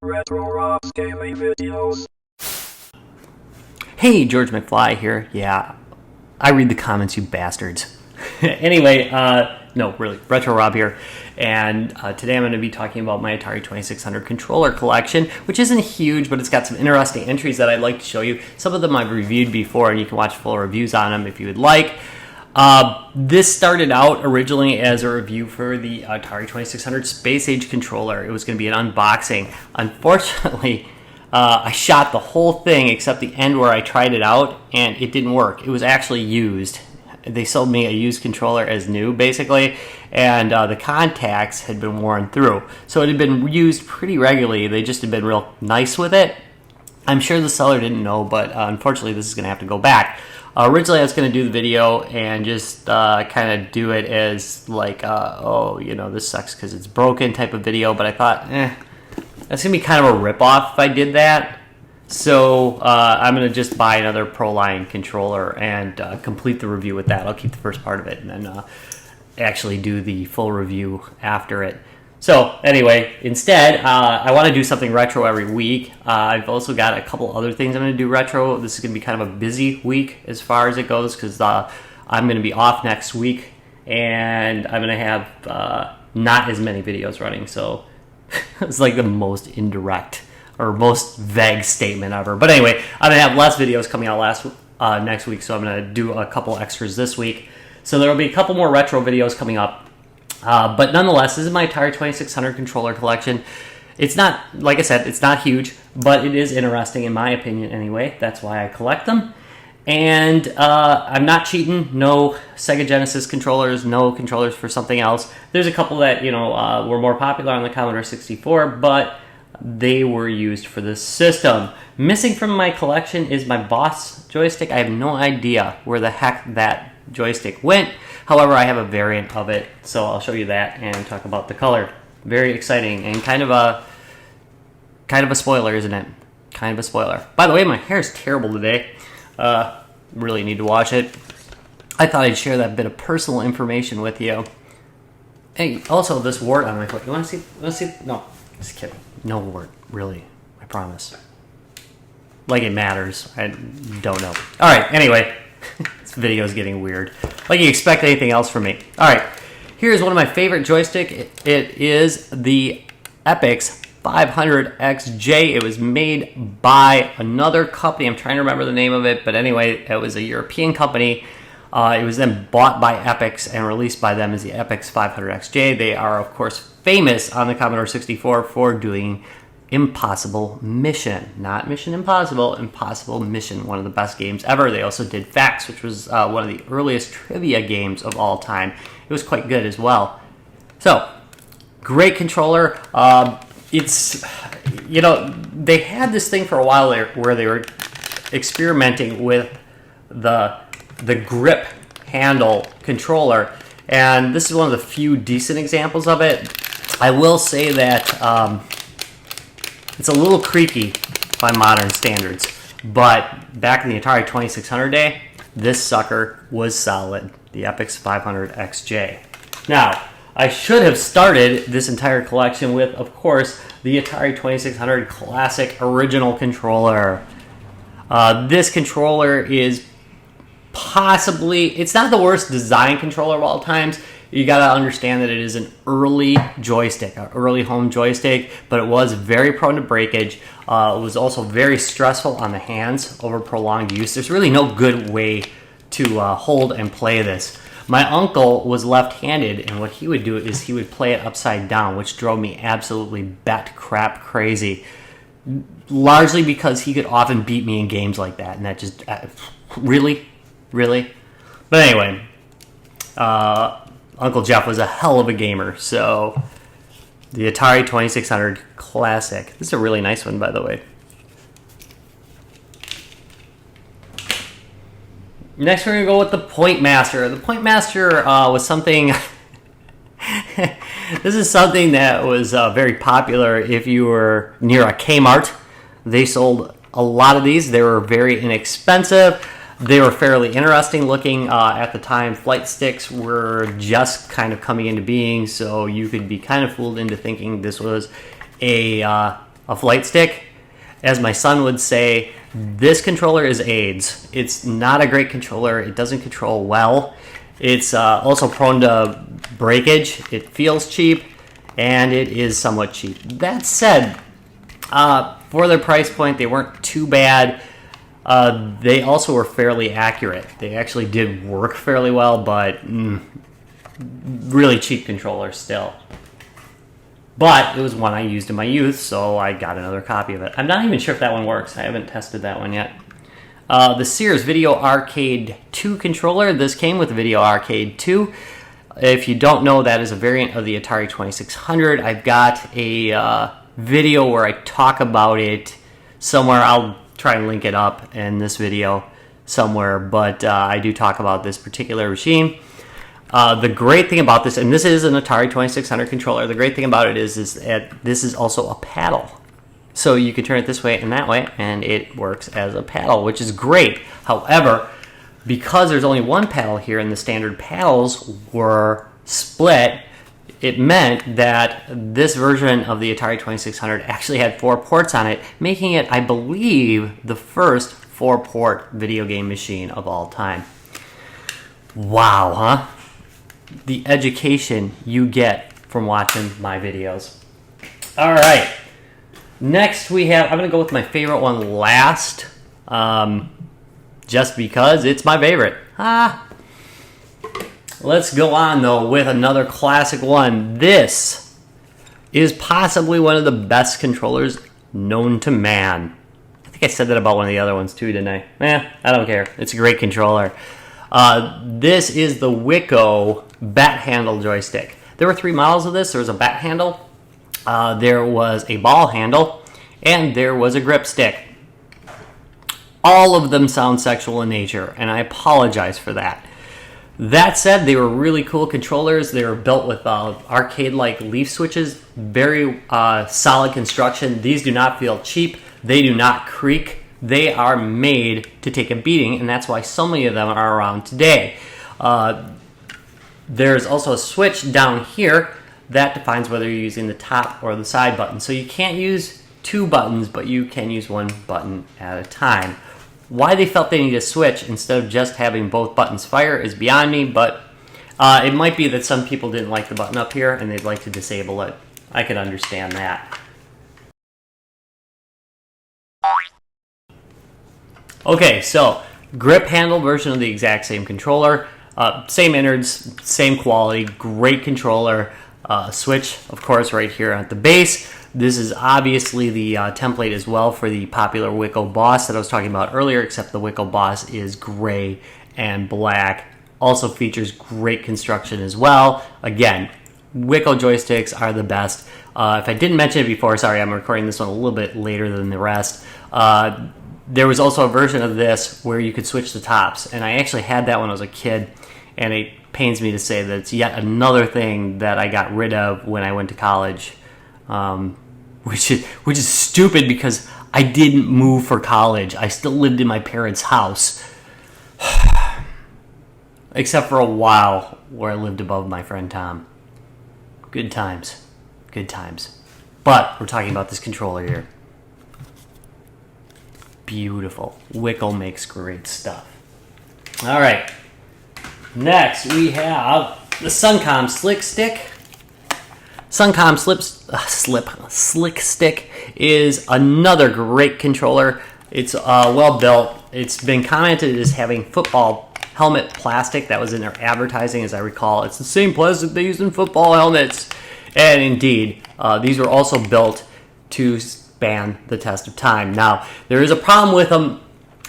Retro Rob's Gaming Videos. Hey, George McFly here. Yeah, I read the comments, you bastards. Anyway, no, really, Retro Rob here. And today I'm going to be talking about my Atari 2600 controller collection, which isn't huge, but it's got some interesting entries that I'd like to show you. Some of them I've reviewed before, and you can watch full reviews on them if you would like. This started out originally as a review for the Atari 2600 Space Age controller. It was going to be an unboxing. Unfortunately, I shot the whole thing except the end where I tried it out, and it didn't work. It was actually used. They sold me a used controller as new, basically, and the contacts had been worn through. So it had been used pretty regularly. They just had been real nice with it. I'm sure the seller didn't know, but unfortunately this is going to have to go back. Originally I was going to do the video and just kind of do it as like, oh, you know, this sucks because it's broken type of video, but I thought, that's going to be kind of a ripoff if I did that. So I'm going to just buy another ProLine controller and complete the review with that. I'll keep the first part of it and then actually do the full review after it. So anyway, instead, I want to do something retro every week. I've also got a couple other things I'm going to do retro. This is going to be kind of a busy week as far as it goes because I'm going to be off next week and I'm going to have not as many videos running. So it's like the most indirect or most vague statement ever. But anyway, I'm going to have less videos coming out next week, so I'm going to do a couple extras this week. So there will be a couple more retro videos coming up. But nonetheless, this is my Atari 2600 controller collection. It's not, like I said, it's not huge, but it is interesting in my opinion anyway. That's why I collect them. And I'm not cheating. No Sega Genesis controllers, no controllers for something else. There's a couple that, you know, were more popular on the Commodore 64, but they were used for the system. Missing from my collection is my Boss joystick. I have no idea where the heck that joystick went. However, I have a variant of it, so I'll show you that and talk about the color. Very exciting and kind of a spoiler, isn't it? Kind of a spoiler. By the way, my hair is terrible today. Really need to wash it. I thought I'd share that bit of personal information with you. Hey, also this wart on my foot. You want to see? No, just kidding. No wart, really. I promise. Like it matters. I don't know. All right. Anyway. This video is getting weird. Like you expect anything else from me. Alright, here's one of my favorite joystick. It is the Epix 500XJ. It was made by another company. I'm trying to remember the name of it, but anyway, it was a European company. It was then bought by Epix and released by them as the Epix 500XJ. They are, of course, famous on the Commodore 64 for doing Impossible Mission. Not Mission Impossible, Impossible Mission, one of the best games ever. They also did Facts, which was one of the earliest trivia games of all time. It was quite good as well. So, great controller. It's, you know, they had this thing for a while there where they were experimenting with the grip handle controller, and this is one of the few decent examples of it. I will say that it's a little creaky by modern standards, but back in the Atari 2600 day, this sucker was solid, the Epix 500XJ. Now, I should have started this entire collection with, of course, the Atari 2600 Classic Original Controller. This controller is possibly, it's not the worst design controller of all times. You gotta understand that it is an early joystick, an early home joystick, but it was very prone to breakage. It was also very stressful on the hands over prolonged use. There's really no good way to hold and play this. My uncle was left-handed, and what he would do is he would play it upside down, which drove me absolutely bat crap crazy. Largely because he could often beat me in games like that, and that just, really? But anyway, Uncle Jeff was a hell of a gamer, so the Atari 2600 Classic. This is a really nice one, by the way. Next, we're going to go with the Point Master. The Point Master was something... This is something that was very popular if you were near a Kmart. They sold a lot of these. They were very inexpensive. They were fairly interesting looking at the time. Flight sticks were just kind of coming into being, so you could be kind of fooled into thinking this was a a flight stick. As my son would say, this controller is AIDS. It's not a great controller. It doesn't control well. It's also prone to breakage. It feels cheap, and it is somewhat cheap. That said, for their price point, they weren't too bad. They also were fairly accurate. They actually did work fairly well, but really cheap controller still. But it was one I used in my youth, so I got another copy of it. I'm not even sure if that one works. I haven't tested that one yet. The Sears Video Arcade 2 controller. This came with the Video Arcade 2. If you don't know, that is a variant of the Atari 2600. I've got a video where I talk about it somewhere. I'll try and link it up in this video somewhere, but I do talk about this particular machine. The great thing about this, and this is an Atari 2600 controller, the great thing about it is that this is also a paddle. So you can turn it this way and that way, and it works as a paddle, which is great. However, because there's only one paddle here and the standard paddles were split, it meant that this version of the Atari 2600 actually had 4 ports on it, making it, I believe, the first 4-port video game machine of all time. Wow, huh? The education you get from watching my videos. All right. Next we have, I'm going to go with my favorite one last, just because it's my favorite. Let's go on, though, with another classic one. This is possibly one of the best controllers known to man. I think I said that about one of the other ones, too, didn't I? I don't care. It's a great controller. This is the Wico bat handle joystick. There were 3 models of this. There was a bat handle, there was a ball handle, and there was a grip stick. All of them sound sexual in nature, and I apologize for that. That said, they were really cool controllers. They were built with arcade-like leaf switches, very solid construction. These do not feel cheap. They do not creak. They are made to take a beating, and that's why so many of them are around today. There's also a switch down here that defines whether you're using the top or the side button. So you can't use 2 buttons, but you can use 1 button at a time. Why they felt they need a switch instead of just having both buttons fire is beyond me, but it might be that some people didn't like the button up here and they'd like to disable it. I can understand that. Okay, so grip handle version of the exact same controller, same innards, same quality, great controller. Switch, of course, right here at the base. This is obviously the template as well for the popular Wico Boss that I was talking about earlier, except the Wico Boss is gray and black. Also features great construction as well. Again, Wico joysticks are the best. If I didn't mention it before, sorry, I'm recording this one a little bit later than the rest. There was also a version of this where you could switch the tops, and I actually had that when I was a kid, and it pains me to say that it's yet another thing that I got rid of when I went to college, which is stupid because I didn't move for college. I still lived in my parents' house, except for a while where I lived above my friend Tom. Good times. Good times. But we're talking about this controller here. Beautiful. Wico makes great stuff. All right. Next, we have the Suncom Slick Stick. Suncom Slick Stick is another great controller. It's well built. It's been commented as having football helmet plastic. That was in their advertising, as I recall. It's the same plastic they use in football helmets. And indeed, these were also built to span the test of time. Now, there is a problem with them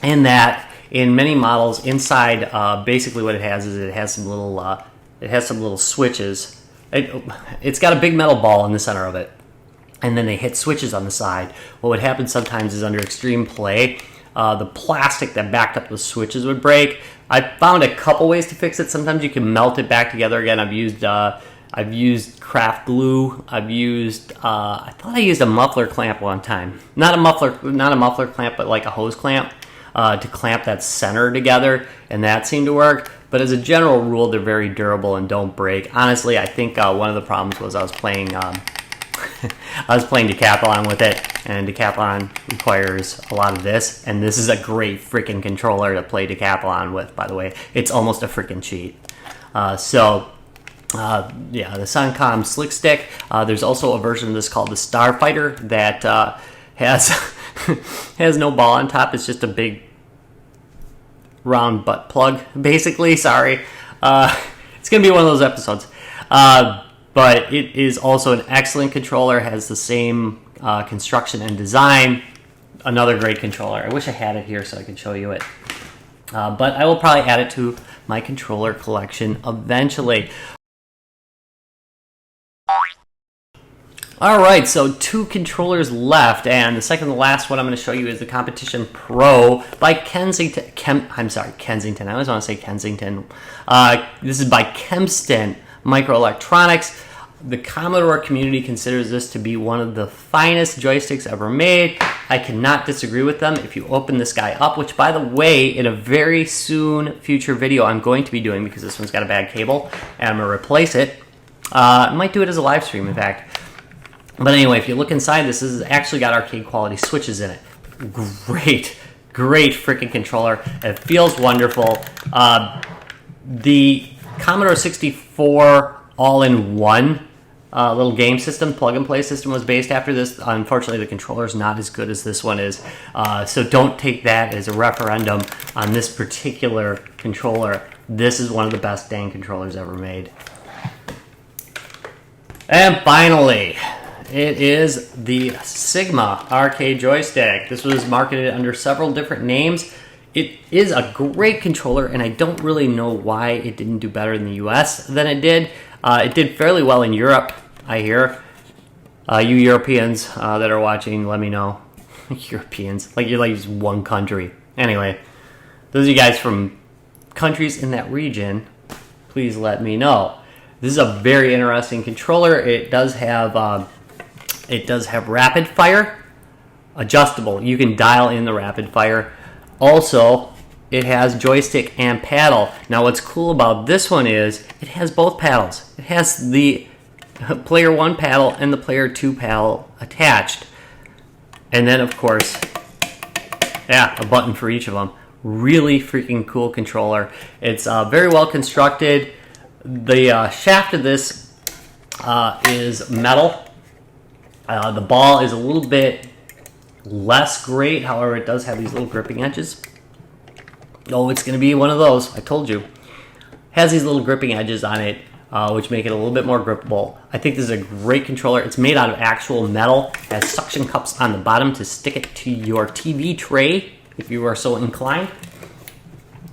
in that in many models, inside, basically what it has is it has some little switches. It's got a big metal ball in the center of it, and then they hit switches on the side. What would happen sometimes is under extreme play, the plastic that backed up the switches would break. I found a couple ways to fix it. Sometimes you can melt it back together again. I've used craft glue. I've used I thought I used a muffler clamp one time. Not a muffler clamp, but like a hose clamp. To clamp that center together, and that seemed to work. But as a general rule, they're very durable and don't break. Honestly, I think one of the problems was I was playing I was playing Decathlon with it, and Decathlon requires a lot of this, and this is a great freaking controller to play Decathlon with, by the way. It's almost a freaking cheat. Yeah, the Suncom Slick Stick. There's also a version of this called the Starfighter that has has no ball on top. It's just a big round butt plug, basically. Sorry. It's going to be one of those episodes. But it is also an excellent controller, has the same construction and design. Another great controller. I wish I had it here so I could show you it. But I will probably add it to my controller collection eventually. Alright, so 2 controllers left, and the second to last one I'm going to show you is the Competition Pro by Kensington. Kensington. I always want to say Kensington. This is by Kempston Microelectronics. The Commodore community considers this to be one of the finest joysticks ever made. I cannot disagree with them. If you open this guy up, which by the way, in a very soon future video I'm going to be doing, because this one's got a bad cable, and I'm going to replace it. I might do it as a live stream, in fact. But anyway, if you look inside, this has actually got arcade quality switches in it. Great freaking controller. It feels wonderful. The Commodore 64 all-in-one little game system, plug-and-play system, was based after this. Unfortunately, the controller is not as good as this one is. So don't take that as a referendum on this particular controller. This is one of the best dang controllers ever made. And finally, it is the Sigma arcade joystick. This was marketed under several different names. It is a great controller, and I don't really know why it didn't do better in the US than it did. It did fairly well in Europe, I hear. You Europeans that are watching, let me know. Europeans, like you're like just one country. Anyway, those of you guys from countries in that region, please let me know. This is a very interesting controller. It does have rapid fire, adjustable. You can dial in the rapid fire. Also, it has joystick and paddle. Now, what's cool about this one is it has both paddles. It has the player 1 paddle and the player 2 paddle attached. And then, of course, yeah, a button for each of them. Really freaking cool controller. It's very well constructed. The shaft of this is metal. The ball is a little bit less great. However, it does have these little gripping edges. Oh, it's going to be one of those. I told you. Has these little gripping edges on it, which make it a little bit more grippable. I think this is a great controller. It's made out of actual metal. It has suction cups on the bottom to stick it to your TV tray, if you are so inclined.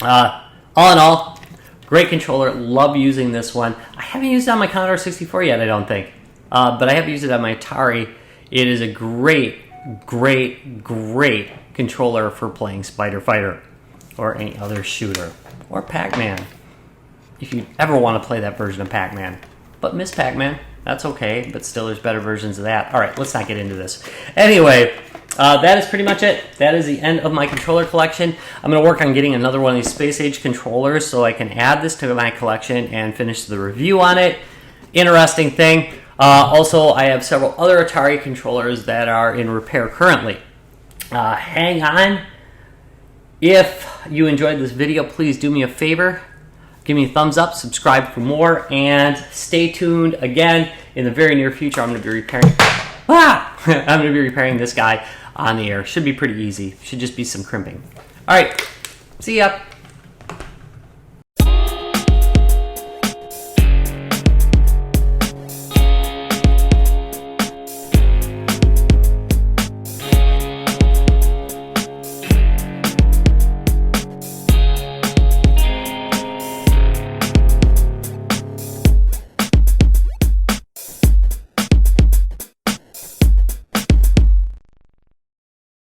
All in all, great controller. Love using this one. I haven't used it on my Commodore 64 yet, I don't think. But I have used it on my Atari. It is a great controller for playing Spider Fighter or any other shooter, or Pac-Man, if you ever want to play that version of Pac-Man. But Miss Pac-Man, that's okay, but still there's better versions of that. Alright, let's not get into this. Anyway, that is pretty much it. That is the end of my controller collection. I'm going to work on getting another one of these Space Age controllers so I can add this to my collection and finish the review on it. Interesting thing. Also, I have several other Atari controllers that are in repair currently. Hang on. If you enjoyed this video, please do me a favor. Give me a thumbs up, subscribe for more, and stay tuned. Again, in the very near future, I'm going to be repairing... I'm going to be repairing this guy on the air. Should be pretty easy. Should just be some crimping. All right. See ya.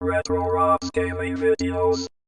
Retro Rock Scaling Videos.